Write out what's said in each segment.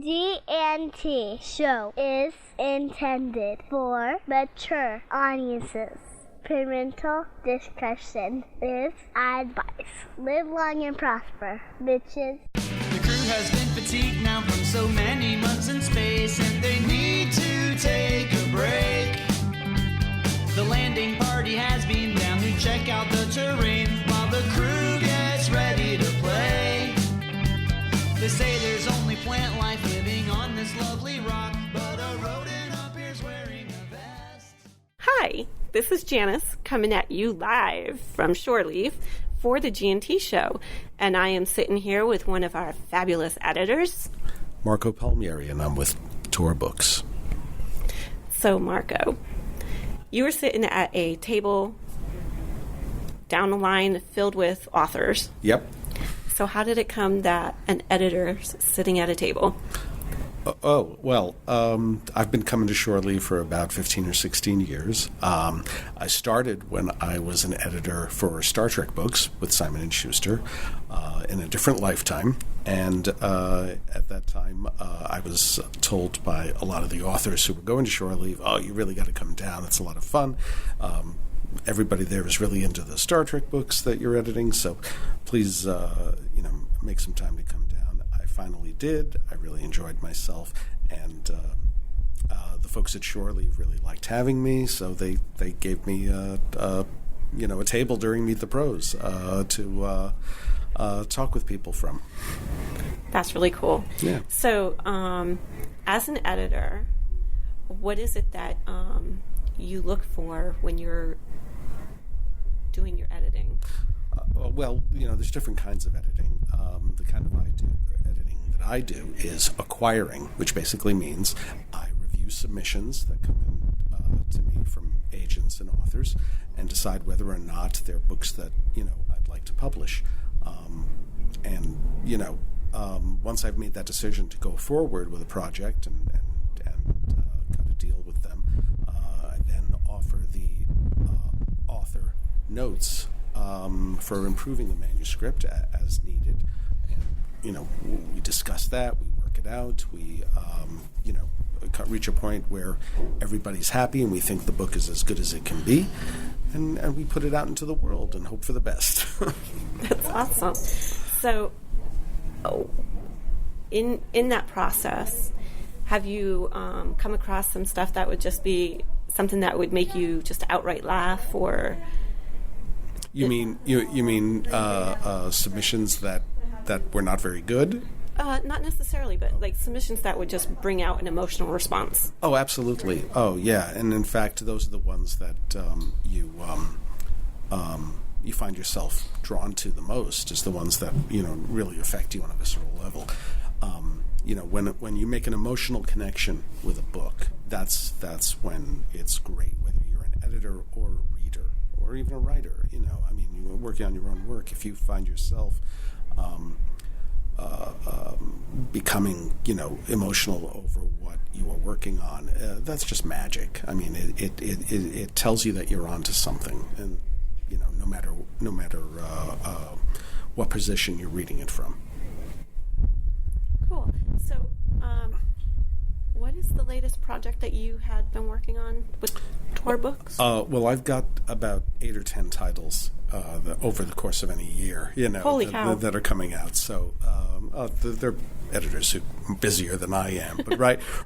G&T show is intended for mature audiences. Parental discussion is advice. Live long and prosper, bitches. The crew has been fatigued now from so many months in space, and they need to take a break. The landing party has been down to check out the terrain while the crew gets ready to play. They say there's only plant life living on this lovely rock, but a rodent up here's wearing a vest. Hi, this is Janice coming at you live from Shore Leave for the G&T show, and I am sitting here with one of our fabulous editors, Marco Palmieri, and I'm with Tor Books. So, Marco, you were sitting at a table down the line filled with authors. Yep. So how did it come that an editor's sitting at a table? I've been coming to Shore Leave for about 15 or 16 years. I started when I was an editor for Startrek books with Simon & Schuster in a different lifetime. And at that time, I was told by a lot of the authors who were going to Shore Leave, oh, you really got to come down. It's a lot of fun. Everybody there is really into the Star Trek books that you're editing, so please, make some time to come down. I finally did. I really enjoyed myself, and the folks at Shore Leave really liked having me, so they gave me a table during Meet the Pros to talk with people from. That's really cool. Yeah. So, as an editor, what is it that you look for when you're doing your editing? There's different kinds of editing. The kind of editing that I do is acquiring, which basically means I review submissions that come in to me from agents and authors and decide whether or not they're books that, I'd like to publish. Once I've made that decision to go forward with a project and cut a deal with them, I then offer the author notes for improving the manuscript as needed. And, we discuss that, we work it out, we, reach a point where everybody's happy and we think the book is as good as it can be, and we put it out into the world and hope for the best. That's awesome. So, in that process, have you come across some stuff that would just be something that would make you just outright laugh, or? You mean submissions that were not very good? Not necessarily, but like submissions that would just bring out an emotional response. Oh, absolutely. Oh, yeah. And in fact, those are the ones that you find yourself drawn to the most, is the ones that really affect you on a visceral level. When you make an emotional connection with a book, that's when it's great. Whether you're an editor or a reader or even a writer, you're working on your own work. If you find yourself becoming, emotional over what you are working on, that's just magic. It tells you that you're onto something, and no matter what position you're reading it from. Cool. So, what is the latest project that you had been working on with Tor Books? I've got about 8 or 10 titles over the course of any year, Holy cow. That are coming out. So they're editors who are busier than I am. But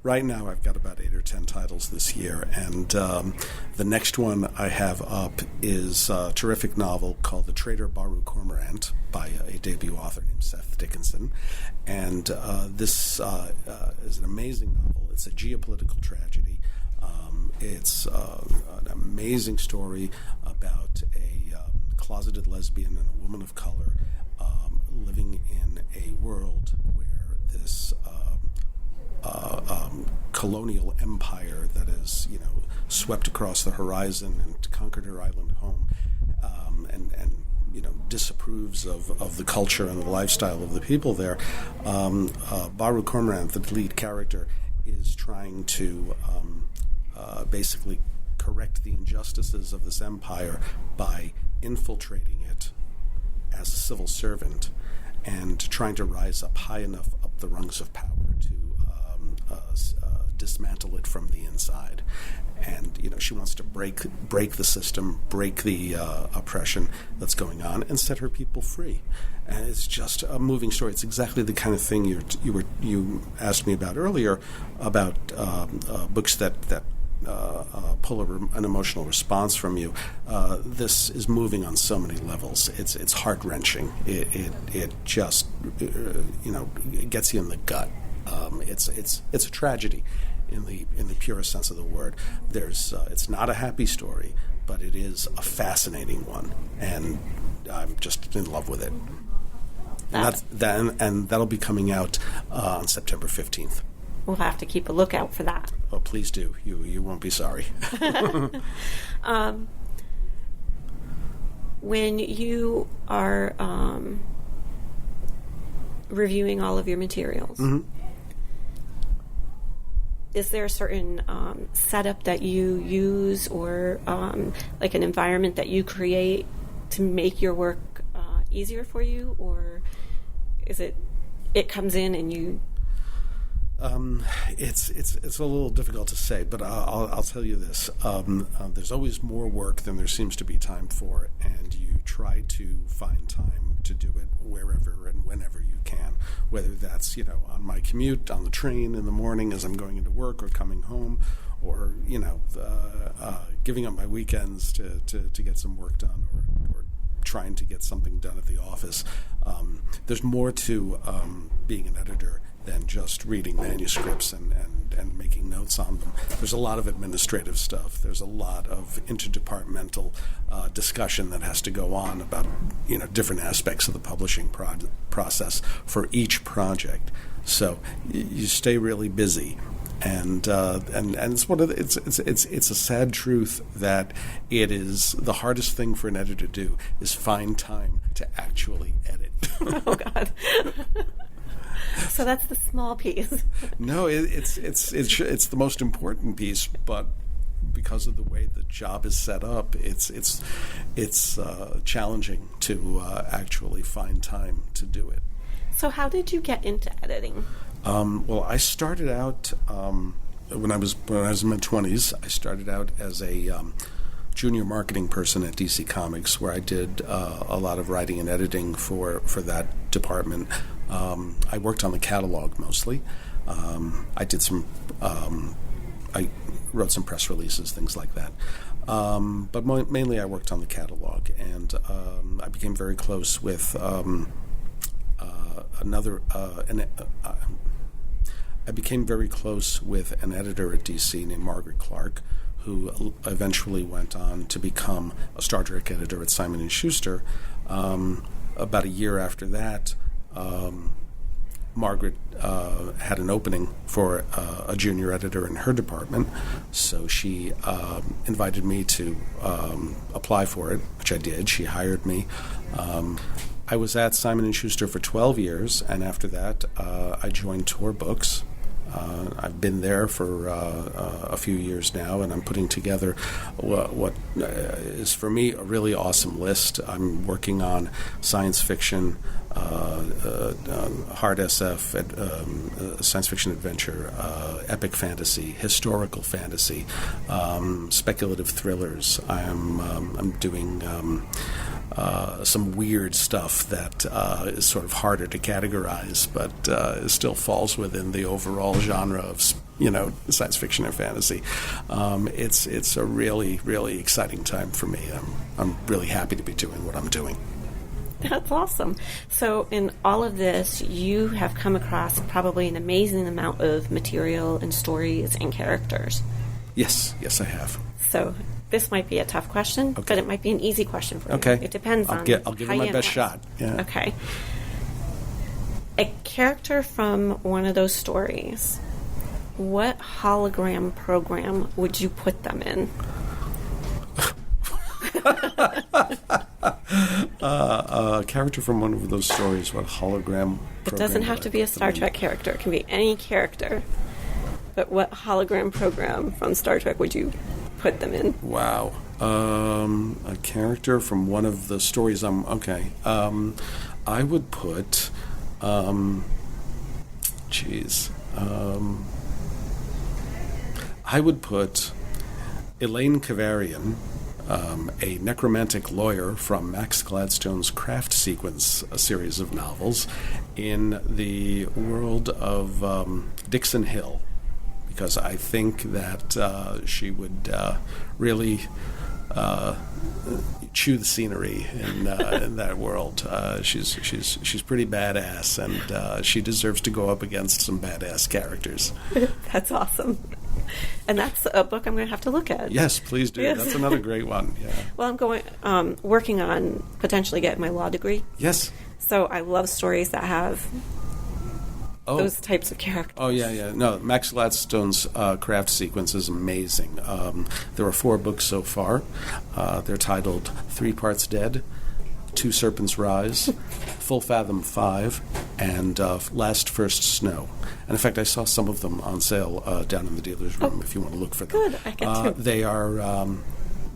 right now I've got about 8 or 10 titles this year. And the next one I have up is a terrific novel called The Traitor Baru Cormorant by a debut author named Seth Dickinson. And this is an amazing novel. It's a geopolitical tragedy. It's an amazing story about a closeted lesbian and a woman of color living in a world where this colonial empire that is, swept across the horizon and conquered her island home, and disapproves of the culture and the lifestyle of the people there. Baru Cormorant, the lead character, is trying to basically correct the injustices of this empire by infiltrating it as a civil servant and trying to rise up high enough up the rungs of power to from the inside. And, she wants to break the system, break the oppression that's going on, and set her people free. And it's just a moving story. It's exactly the kind of thing you asked me about earlier, about books that pull an emotional response from you. This is moving on so many levels. It's heart-wrenching. It just it gets you in the gut. It's a tragedy in the purest sense of the word. It's not a happy story, but it is a fascinating one, and I'm just in love with it. And that'll be coming out on September 15th. We'll have to keep a lookout for that. Oh, please do. You won't be sorry. When you are reviewing all of your materials, is there a certain setup that you use, or like an environment that you create to make your work easier for you, or is it comes in and you? It's a little difficult to say, but I'll tell you this: there's always more work than there seems to be time for, and you try to find time to do it wherever and whenever you can. Whether that's on my commute, on the train in the morning as I'm going into work, or coming home, or giving up my weekends to get some work done, or trying to get something done at the office. There's more to being an editor than just reading manuscripts and making notes on them. There's a lot of administrative stuff. There's a lot of interdepartmental discussion that has to go on about different aspects of the publishing process for each project. So you stay really busy. And it's a sad truth that it is the hardest thing for an editor to do is find time to actually edit. Oh God. So that's the small piece. No, it's the most important piece, but because of the way the job is set up, it's challenging to actually find time to do it. So how did you get into editing? Well, I started out when I was in my 20s. I started out as a junior marketing person at DC Comics, where I did a lot of writing and editing for that department. I worked on the catalog mostly. I did I wrote some press releases, things like that. But mainly I worked on the catalog, and I became very close with I became very close with an editor at DC named Margaret Clark, who eventually went on to become a Startrek editor at Simon & Schuster. About a year after that, Margaret had an opening for a junior editor in her department, so she invited me to apply for it, which I did. She hired me. I was at Simon & Schuster for 12 years, and after that, I joined Tor Books. I've been there for a few years now, and I'm putting together what is, for me, a really awesome list. I'm working on science fiction, hard SF, science fiction adventure, epic fantasy, historical fantasy, speculative thrillers. I'm doing some weird stuff that is sort of harder to categorize, but still falls within the overall genre of science fiction or fantasy. It's a really, really exciting time for me. I'm really happy to be doing what I'm doing. That's awesome. So in all of this, you have come across probably an amazing amount of material and stories and characters. Yes, I have. So this might be a tough question, okay, but it might be an easy question for you. Okay. It depends on I'll give it my best shot. Yeah. Okay. A character from one of those stories, what hologram program would you put them in? A character from one of those stories, what hologram program? It doesn't have to be a Star Trek character. It can be any character. But what hologram program from Star Trek would you put them in? Wow. A character from one of the stories okay. I would put I would put Elaine Kavarian, a necromantic lawyer from Max Gladstone's Craft Sequence, a series of novels, in the world of Dixon Hill, because I think that she would really chew the scenery in that world. She's pretty badass, and she deserves to go up against some badass characters. That's awesome. And that's a book I'm going to have to look at. Yes, please do. Yes. That's another great one. Yeah. Well, I'm working on potentially getting my law degree. Yes. So I love stories that have those types of characters. Oh, yeah. No, Max Gladstone's Craft Sequence is amazing. There are 4 books so far. They're titled 3 Parts Dead, 2 Serpents Rise, Full Fathom 5, and Last First Snow. And in fact, I saw some of them on sale down in the dealer's room if you want to look for them. Good, I get to. They are...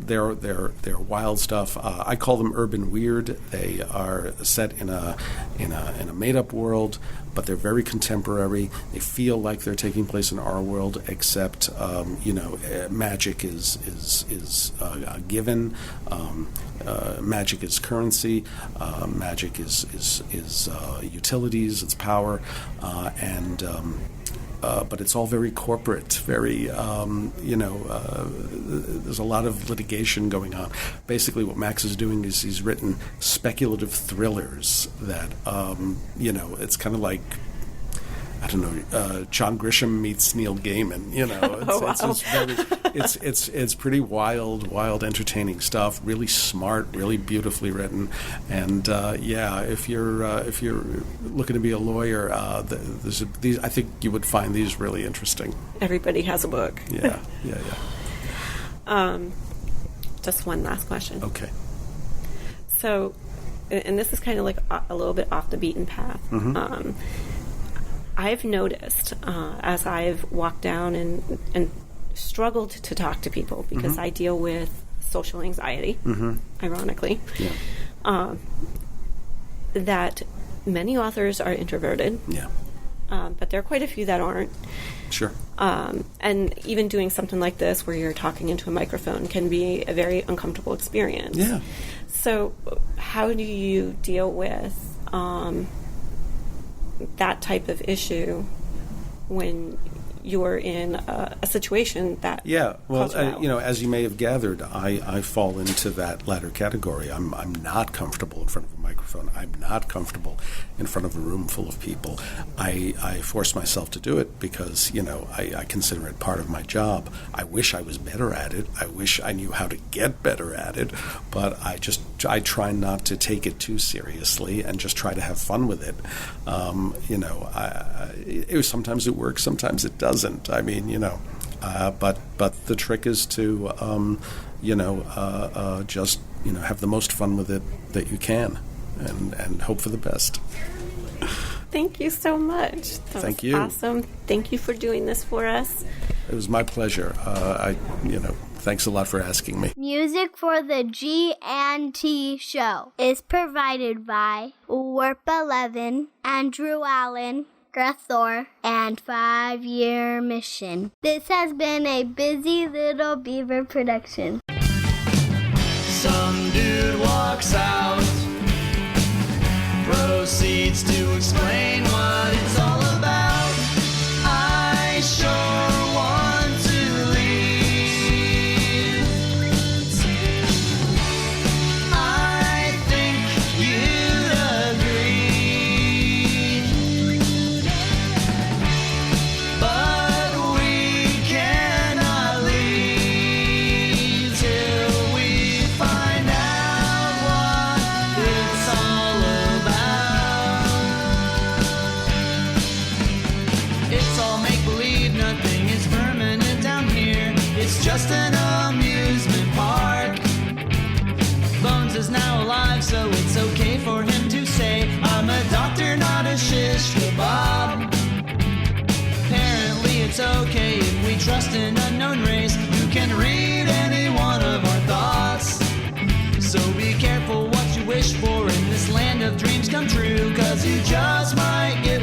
They're wild stuff. I call them urban weird. They are set in a made-up world, but they're very contemporary. They feel like they're taking place in our world, except magic is given. Magic is currency. Magic is utilities. It's power, and but it's all very corporate, very, there's a lot of litigation going on. Basically, what Max is doing is he's written speculative thrillers that, it's kind of like, I don't know, John Grisham meets Neil Gaiman. It's pretty wild, entertaining stuff. Really smart, really beautifully written, and if you're looking to be a lawyer, I think you would find these really interesting. Everybody has a book. Yeah. Just one last question. Okay. So, and this is kind of like a little bit off the beaten path. Mm-hmm. I've noticed as I've walked down and struggled to talk to people because I deal with social anxiety, ironically, that many authors are introverted. Yeah. But there are quite a few that aren't. Sure. And even doing something like this where you're talking into a microphone can be a very uncomfortable experience. Yeah. So how do you deal with that type of issue when you're in a situation that calls you out? As you may have gathered, I fall into that latter category. I'm not comfortable in front of a microphone. I'm not comfortable in front of a room full of people. I force myself to do it because I consider it part of my job. I wish I was better at it. I wish I knew how to get better at it, but I try not to take it too seriously and just try to have fun with it. Sometimes it works, sometimes it doesn't. I mean, but the trick is to just have the most fun with it that you can, and hope for the best. Thank you so much. Thank you. Awesome. Thank you for doing this for us. It was my pleasure. Thanks a lot for asking me. Music for the G&T show is provided by Warp 11, Andrew Allen, Grethor, and 5 Year Mission. This has been a Busy Little Beaver production. Some dude walks out, proceeds to explain what it's all about. I sure want to leave. I think you'd agree, but we cannot leave till we find out what it's all about. It's all make-believe, nothing is permanent down here. It's just an amusement park. Bones is now alive, so it's okay for him to say, I'm a doctor, not a shish kebab. Apparently it's okay if we trust an unknown race who can read any one of our thoughts. So be careful what you wish for in this land of dreams come true, 'cause you just might get